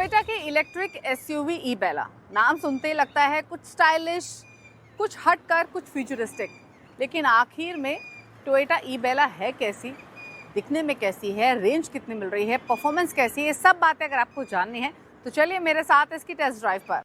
Toyota की electric SUV ई बेला नाम सुनते ही लगता है कुछ स्टाइलिश, कुछ हटकर, कुछ फ्यूचरिस्टिक। लेकिन आखिर में टोयोटा ई बेला है कैसी, दिखने में कैसी है, रेंज कितनी मिल रही है, परफॉर्मेंस कैसी है, ये सब बातें अगर आपको जाननी है तो चलिए मेरे साथ इसकी टेस्ट ड्राइव पर।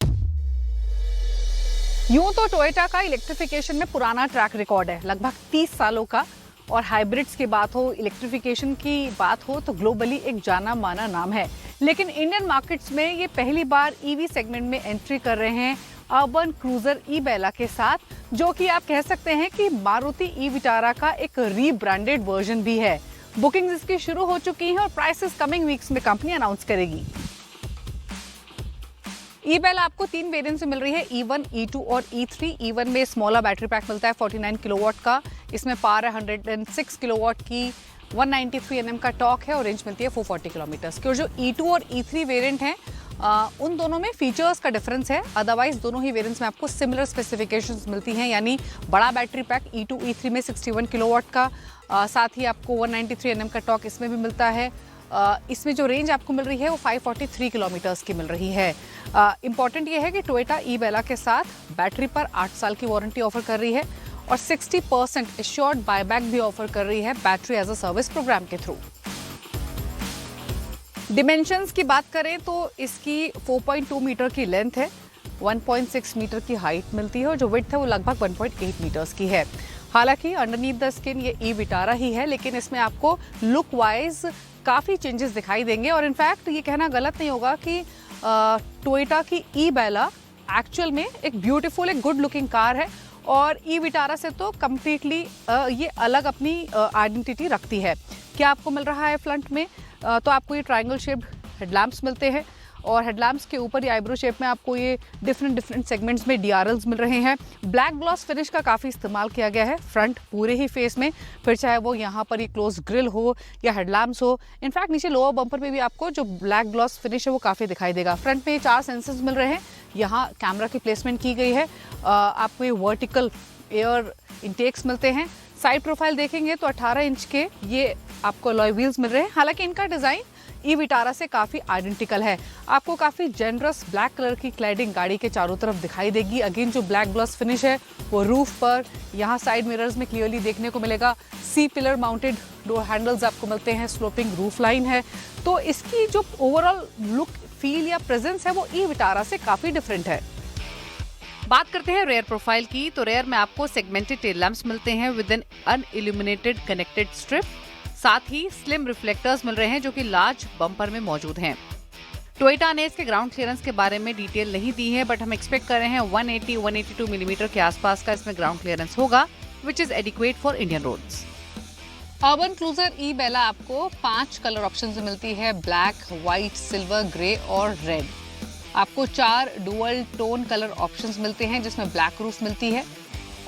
यूं तो टोयोटा का इलेक्ट्रिफिकेशन में पुराना ट्रैक रिकॉर्ड है, लगभग 30 सालों का। और हाइब्रिड्स की बात हो, इलेक्ट्रिफिकेशन की बात हो तो ग्लोबली एक जाना माना नाम है। लेकिन इंडियन मार्केट्स में ये पहली बार ईवी सेगमेंट में एंट्री कर रहे हैं अर्बन क्रूजर ई बेला के साथ, जो कि आप कह सकते हैं कि मारुति ई विटारा का एक रीब्रांडेड वर्जन भी है। बुकिंग्स इसकी शुरू हो चुकी हैं और प्राइसेस कमिंग वीक्स में कंपनी अनाउंस करेगी। ई बेला आपको 3 वेरिएंट से मिल रही है, E1, E2 और E3। E1 में स्मॉलर बैटरी पैक मिलता है 49 किलोवाट का, इसमें पावर है 106 किलोवाट की, 193 Nm का टॉर्क है और रेंज मिलती है 440 किलोमीटर्स की। और जो E2 और E3 वेरिएंट हैं उन दोनों में फीचर्स का डिफरेंस है, अदरवाइज दोनों ही वेरिएंट्स में आपको सिमिलर स्पेसिफिकेशंस मिलती हैं, यानी बड़ा बैटरी पैक E2, E3 में 61 किलोवाट का, साथ ही आपको 193 Nm का टॉर्क इसमें भी मिलता है। इसमें जो रेंज आपको मिल रही है वो 543 किलोमीटर्स की मिल रही है। इंपॉर्टेंट ये है कि टोयोटा ई बेला के साथ बैटरी पर 8 साल की वारंटी ऑफर कर रही है और 60% एश्योर्ड बायबैक भी ऑफर कर रही है battery as a service program के थ्रू। डिमेंशंस की बात करें तो इसकी 4.2 मीटर की लेंथ है, 1.6 मीटर की हाइट मिलती है और जो विड्थ है वो लगभग 1.8 मीटर्स की है। हालांकि अंडरनीथ द स्किन ये ई विटारा ही है, लेकिन इसमें आपको लुक वाइज काफ़ी चेंजेस दिखाई देंगे। और इनफैक्ट ये कहना गलत नहीं होगा कि टोयोटा की ई बेला एक्चुअल में एक ब्यूटीफुल, एक गुड लुकिंग कार है और ई विटारा से तो कम्प्लीटली ये अलग अपनी आइडेंटिटी रखती है। क्या आपको मिल रहा है फ्रंट में? तो आपको ये ट्रायंगल शेप्ड हेडलैम्प्स मिलते हैं और हेडलैम्प्स के ऊपर ये आईब्रो शेप में आपको ये डिफरेंट सेगमेंट्स में DRLs मिल रहे हैं। ब्लैक ग्लॉस फिनिश का काफ़ी इस्तेमाल किया गया है फ्रंट पूरे ही फेस में, फिर चाहे वो यहाँ पर ये क्लोज ग्रिल हो या हेडलैम्प्स हो। इनफैक्ट नीचे लोअर बम्पर पे भी आपको जो ब्लैक ग्लॉस फिनिश है वो काफ़ी दिखाई देगा। फ्रंट में ये 4 सेंसर्स मिल रहे हैं, यहाँ कैमरा की प्लेसमेंट की गई है, आपको ये वर्टिकल एयर इंटेक्स मिलते हैं। साइड प्रोफाइल देखेंगे तो 18 इंच के ये आपको अलॉय व्हील्स मिल रहे हैं। हालांकि इनका डिज़ाइन ई विटारा से काफ़ी आइडेंटिकल है। आपको काफ़ी जेनरस ब्लैक कलर की क्लैडिंग गाड़ी के चारों तरफ दिखाई देगी। अगेन जो ब्लैक ग्लॉस फिनिश है वो रूफ पर, यहाँ साइड मिरर्स में क्लियरली देखने को मिलेगा। C pillar mounted door handles आपको मिलते हैं, स्लोपिंग रूफ लाइन है। तो इसकी जो ओवरऑल लुक, फील या प्रेजेंस है वो ई विटारा से काफ़ी डिफरेंट है। बात करते हैं रेयर प्रोफाइल की, तो रेयर में आपको सेगमेंटेड टेल लैंप्स मिलते हैं विद एन अनइल्यूमिनेटेड कनेक्टेड स्ट्रिप, साथ ही स्लिम रिफ्लेक्टर्स मिल रहे हैं जो कि लार्ज बम्पर में मौजूद हैं। टोयोटा ने इसके ग्राउंड क्लियरेंस के बारे में डिटेल नहीं दी है, बट हम एक्सपेक्ट कर रहे हैं 180-182 मिलीमीटर के आसपास का इसमें ग्राउंड क्लियरेंस होगा, which is adequate for Indian roads. Urban Cruiser Ebella आपको 5 कलर ऑप्शन मिलती है, ब्लैक, व्हाइट, सिल्वर, ग्रे और रेड। आपको 4 डुअल टोन कलर ऑप्शंस मिलते हैं जिसमें ब्लैक रूफ मिलती है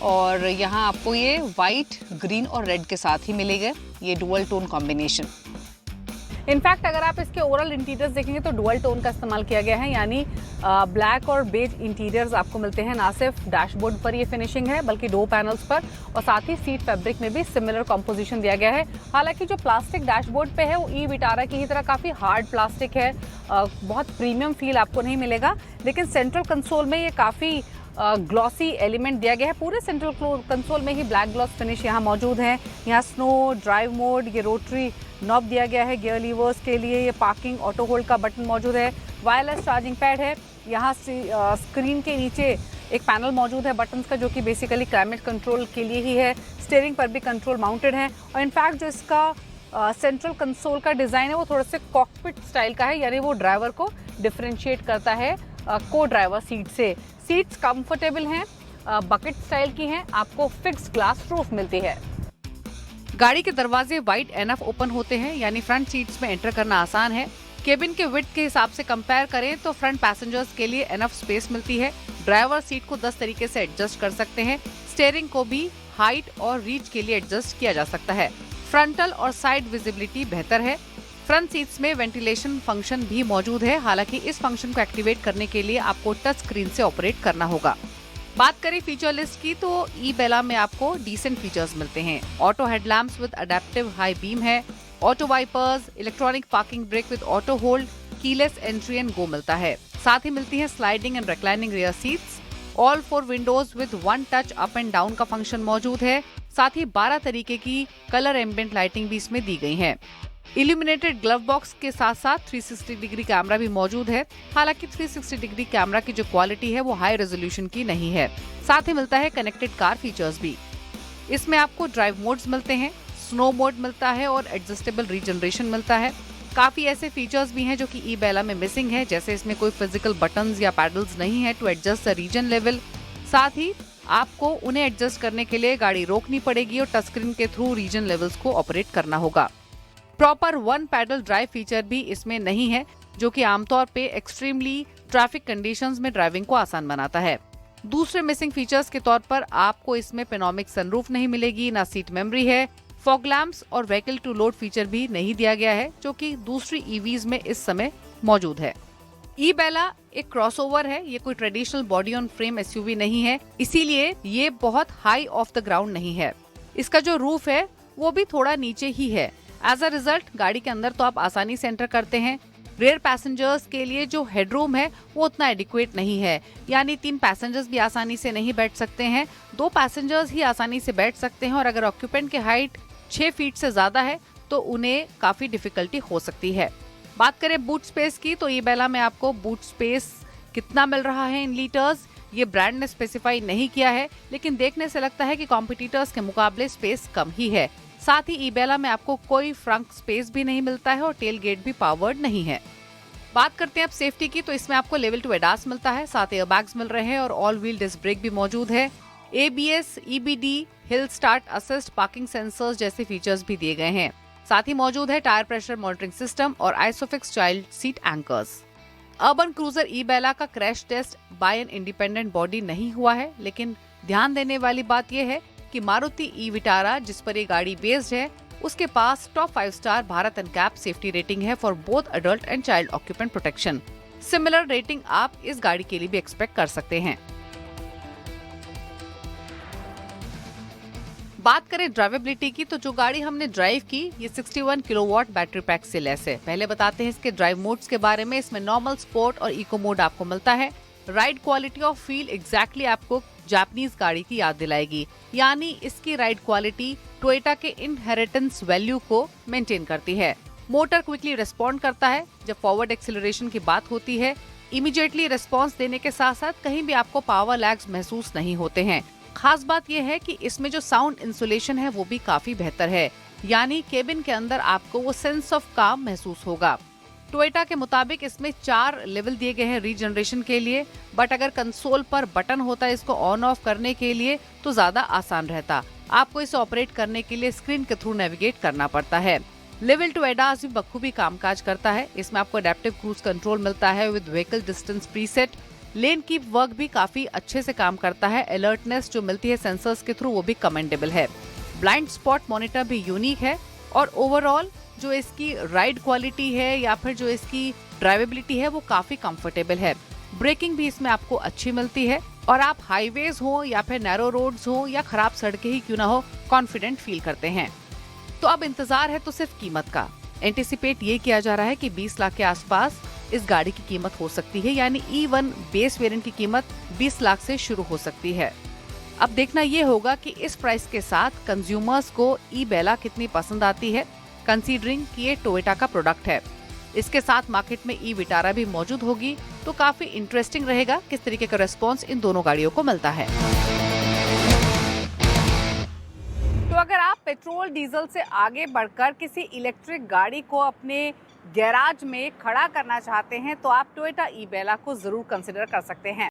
और यहाँ आपको ये वाइट, ग्रीन और रेड के साथ ही मिलेगा ये डुअल टोन कॉम्बिनेशन। इनफैक्ट अगर आप इसके ओवरऑल इंटीरियर्स देखेंगे तो डुअल टोन का इस्तेमाल किया गया है, यानी ब्लैक और बेज इंटीरियर्स आपको मिलते हैं। ना सिर्फ डैशबोर्ड पर ये फिनिशिंग है बल्कि डोर पैनल्स पर और साथ ही सीट फैब्रिक में भी सिमिलर कॉम्पोजिशन दिया गया है। हालांकि जो प्लास्टिक डैशबोर्ड पे है वो ई विटारा की ही तरह काफ़ी हार्ड प्लास्टिक है, बहुत प्रीमियम फील आपको नहीं मिलेगा। लेकिन सेंट्रल कंसोल में ये काफ़ी ग्लॉसी एलिमेंट दिया गया है। पूरे सेंट्रल कंसोल में ही ब्लैक ग्लॉस फिनिश यहाँ मौजूद है। यहाँ स्नो, ड्राइव मोड, ये रोटरी नॉब दिया गया है गियर लीवर्स के लिए, ये पार्किंग ऑटो होल्ड का बटन मौजूद है, वायरलेस चार्जिंग पैड है। यहाँ स्क्रीन के नीचे एक पैनल मौजूद है बटन्स का जो कि बेसिकली क्लाइमेट कंट्रोल के लिए ही है। स्टीयरिंग पर भी कंट्रोल माउंटेड है और इनफैक्ट जो इसका सेंट्रल कंसोल का डिज़ाइन है वो थोड़ा सा कॉकपिट स्टाइल का है, यानी वो ड्राइवर को डिफरेंशिएट करता है को ड्राइवर सीट से। सीट्स कंफर्टेबल हैं, बकेट स्टाइल की हैं, आपको फिक्स्ड ग्लास रूफ मिलती है। गाड़ी के दरवाजे वाइड एनफ ओपन होते हैं, यानी फ्रंट सीट्स में एंटर करना आसान है। केबिन के विड्थ के हिसाब से कंपेयर करें तो फ्रंट पैसेंजर्स के लिए एनफ स्पेस मिलती है। ड्राइवर सीट को 10 तरीके से एडजस्ट कर सकते हैं। स्टीयरिंग को भी हाइट और रीच के लिए एडजस्ट किया जा सकता है। फ्रंटल और साइड विजिबिलिटी बेहतर है। फ्रंट सीट्स में वेंटिलेशन फंक्शन भी मौजूद है, हालांकि इस फंक्शन को एक्टिवेट करने के लिए आपको टच स्क्रीन से ऑपरेट करना होगा। बात करें फीचर लिस्ट की तो ई बेला में आपको डिसेंट फीचर्स मिलते हैं। Auto headlamps with adaptive high beam है, auto wipers, electronic parking brake with auto hold, keyless entry and go मिलता है। साथ ही मिलती है sliding and reclining rear seats. All 4 windows with 1 touch up and down का फंक्शन मौजूद है। साथ ही 12 तरीके की कलर एम्बिएंट लाइटिंग भी इसमें दी गई है। इल्यूमिनेटेड ग्लव बॉक्स के साथ साथ 360 डिग्री कैमरा भी मौजूद है। हालांकि 360 डिग्री कैमरा की जो क्वालिटी है वो हाई रेजोल्यूशन की नहीं है। साथ ही मिलता है कनेक्टेड कार फीचर्स भी। इसमें आपको ड्राइव मोड्स मिलते हैं, स्नो मोड मिलता है और एडजस्टेबल रीजनरेशन मिलता है। काफी ऐसे फीचर्स भी हैं जो कि ई बेला में मिसिंग है, जैसे इसमें कोई फिजिकल बटन्स या पैडल्स नहीं है to adjust the regen level. साथ ही आपको उन्हें एडजस्ट करने के लिए गाड़ी रोकनी पड़ेगी और टच स्क्रीन के थ्रू रीजन लेवल्स को ऑपरेट करना होगा। प्रॉपर 1 पैडल ड्राइव फीचर भी इसमें नहीं है, जो कि आमतौर पे एक्सट्रीमली ट्रैफिक कंडीशंस में ड्राइविंग को आसान बनाता है। दूसरे मिसिंग फीचर्स के तौर पर आपको इसमें पेनोमिक सनरूफ नहीं मिलेगी, ना सीट मेमोरी है, फॉग लैम्प्स और व्हीकल टू लोड फीचर भी नहीं दिया गया है, जो कि दूसरी ईवीज में इस समय मौजूद है। ई बेला एक क्रॉसओवर है, ये कोई traditional body on frame SUV नहीं है, इसीलिए ये बहुत हाई ऑफ द ग्राउंड नहीं है। इसका जो रूफ है वो भी थोड़ा नीचे ही है। एज अ रिजल्ट गाड़ी के अंदर तो आप आसानी से एंटर करते हैं। रेयर पैसेंजर्स के लिए जो हेडरूम है वो उतना एडिक्वेट नहीं है, यानी 3 पैसेंजर्स भी आसानी से नहीं बैठ सकते हैं, 2 पैसेंजर्स ही आसानी से बैठ सकते हैं। और अगर ऑक्यूपेंट की हाइट 6 फीट से ज्यादा है तो उन्हें काफी डिफिकल्टी हो सकती है। बात करें बूट स्पेस की, तो ई बेला में आपको बूट स्पेस कितना मिल रहा है इन लीटर्स ये ब्रांड ने स्पेसिफाई नहीं किया है, लेकिन देखने से लगता है कि कॉम्पिटिटर्स के मुकाबले स्पेस कम ही है। साथ ही ई बेला में आपको कोई फ्रंट स्पेस भी नहीं मिलता है और टेल गेट भी पावर्ड नहीं है। बात करते हैं अब सेफ्टी की, तो इसमें आपको लेवल 2 एडास मिलता है, साथ ही एयरबैग्स मिल रहे हैं और ऑल व्हील डिस्क ब्रेक भी मौजूद है। ABS, EBD, hill start assist, parking sensors जैसे फीचर्स भी दिए गए हैं। साथ ही मौजूद है टायर प्रेशर मॉनिटरिंग सिस्टम और Isofix child seat anchors. Urban Cruiser Ebella का crash test by an independent body नहीं हुआ है, लेकिन ध्यान देने वाली बात यह है कि मारुति ई विटारा जिस पर ये गाड़ी बेस्ड है, उसके पास top 5 star Bharat NCAP safety rating है for both adult and child occupant protection. Similar rating आप इस गाड़ी के लिए भी एक्सपेक्ट कर सकते हैं। बात करें ड्राइवेबिलिटी की, तो जो गाड़ी हमने ड्राइव की ये 61 किलोवाट बैटरी पैक से लेस है। पहले बताते हैं इसके ड्राइव मोड्स के बारे में। इसमें नॉर्मल, स्पोर्ट और इको मोड आपको मिलता है। राइड क्वालिटी और फील एग्जैक्टली आपको जापानीज गाड़ी की याद दिलाएगी, यानी इसकी राइड क्वालिटी टोयोटा के इनहेरिटेंस वैल्यू को मेंटेन करती है। मोटर क्विकली रिस्पॉन्ड करता है। जब फॉरवर्ड एक्सीलरेशन की बात होती है, इमीडिएटली रिस्पॉन्स देने के साथ साथ कहीं भी आपको पावर लैग्स महसूस नहीं होते हैं। खास बात यह है कि इसमें जो साउंड इंसुलेशन है वो भी काफी बेहतर है, यानी केबिन के अंदर आपको वो सेंस ऑफ काम महसूस होगा। टोयोटा के मुताबिक इसमें 4 लेवल दिए गए हैं रीजनरेशन के लिए, बट अगर कंसोल पर बटन होता है इसको ऑन ऑफ करने के लिए तो ज्यादा आसान रहता। आपको इसे ऑपरेट करने के लिए स्क्रीन के थ्रू नेविगेट करना पड़ता है। लेवल 2 एडास भी बखूबी कामकाज करता है। इसमें आपको एडेप्टिव क्रूज कंट्रोल मिलता है with vehicle distance preset. Lane keep work भी काफी अच्छे से काम करता है। अलर्टनेस जो मिलती है सेंसर्स के थ्रू वो भी कमेंडेबल है। ब्लाइंड स्पॉट मॉनिटर भी यूनिक है और ओवरऑल जो इसकी राइड क्वालिटी है या फिर जो इसकी ड्राइवेबिलिटी है वो काफी कंफर्टेबल है। ब्रेकिंग भी इसमें आपको अच्छी मिलती है और आप हाईवेज हो या फिर नैरो रोड्स हो या खराब सड़कें ही क्यों ना हो, कॉन्फिडेंट फील करते हैं। तो अब इंतजार है तो सिर्फ कीमत का। एंटिसिपेट ये किया जा रहा है कि 20 लाख के आसपास इस गाड़ी की कीमत हो सकती है, यानी E1 बेस वेरिएंट की कीमत 20 लाख से शुरू हो सकती है। अब देखना ये होगा कि इस प्राइस के साथ कंज्यूमर्स को ई बेला कितनी पसंद आती है, कंसीडरिंग कि ये टोयोटा का प्रोडक्ट है। इसके साथ मार्केट में ई विटारा भी मौजूद होगी, तो काफी इंटरेस्टिंग रहेगा किस तरीके का रिस्पॉन्स इन दोनों गाड़ियों को मिलता है। तो अगर आप पेट्रोल डीजल से आगे बढ़कर किसी इलेक्ट्रिक गाड़ी को अपने गैराज में खड़ा करना चाहते हैं तो आप टोयोटा ई बेला को जरूर कंसिडर कर सकते हैं।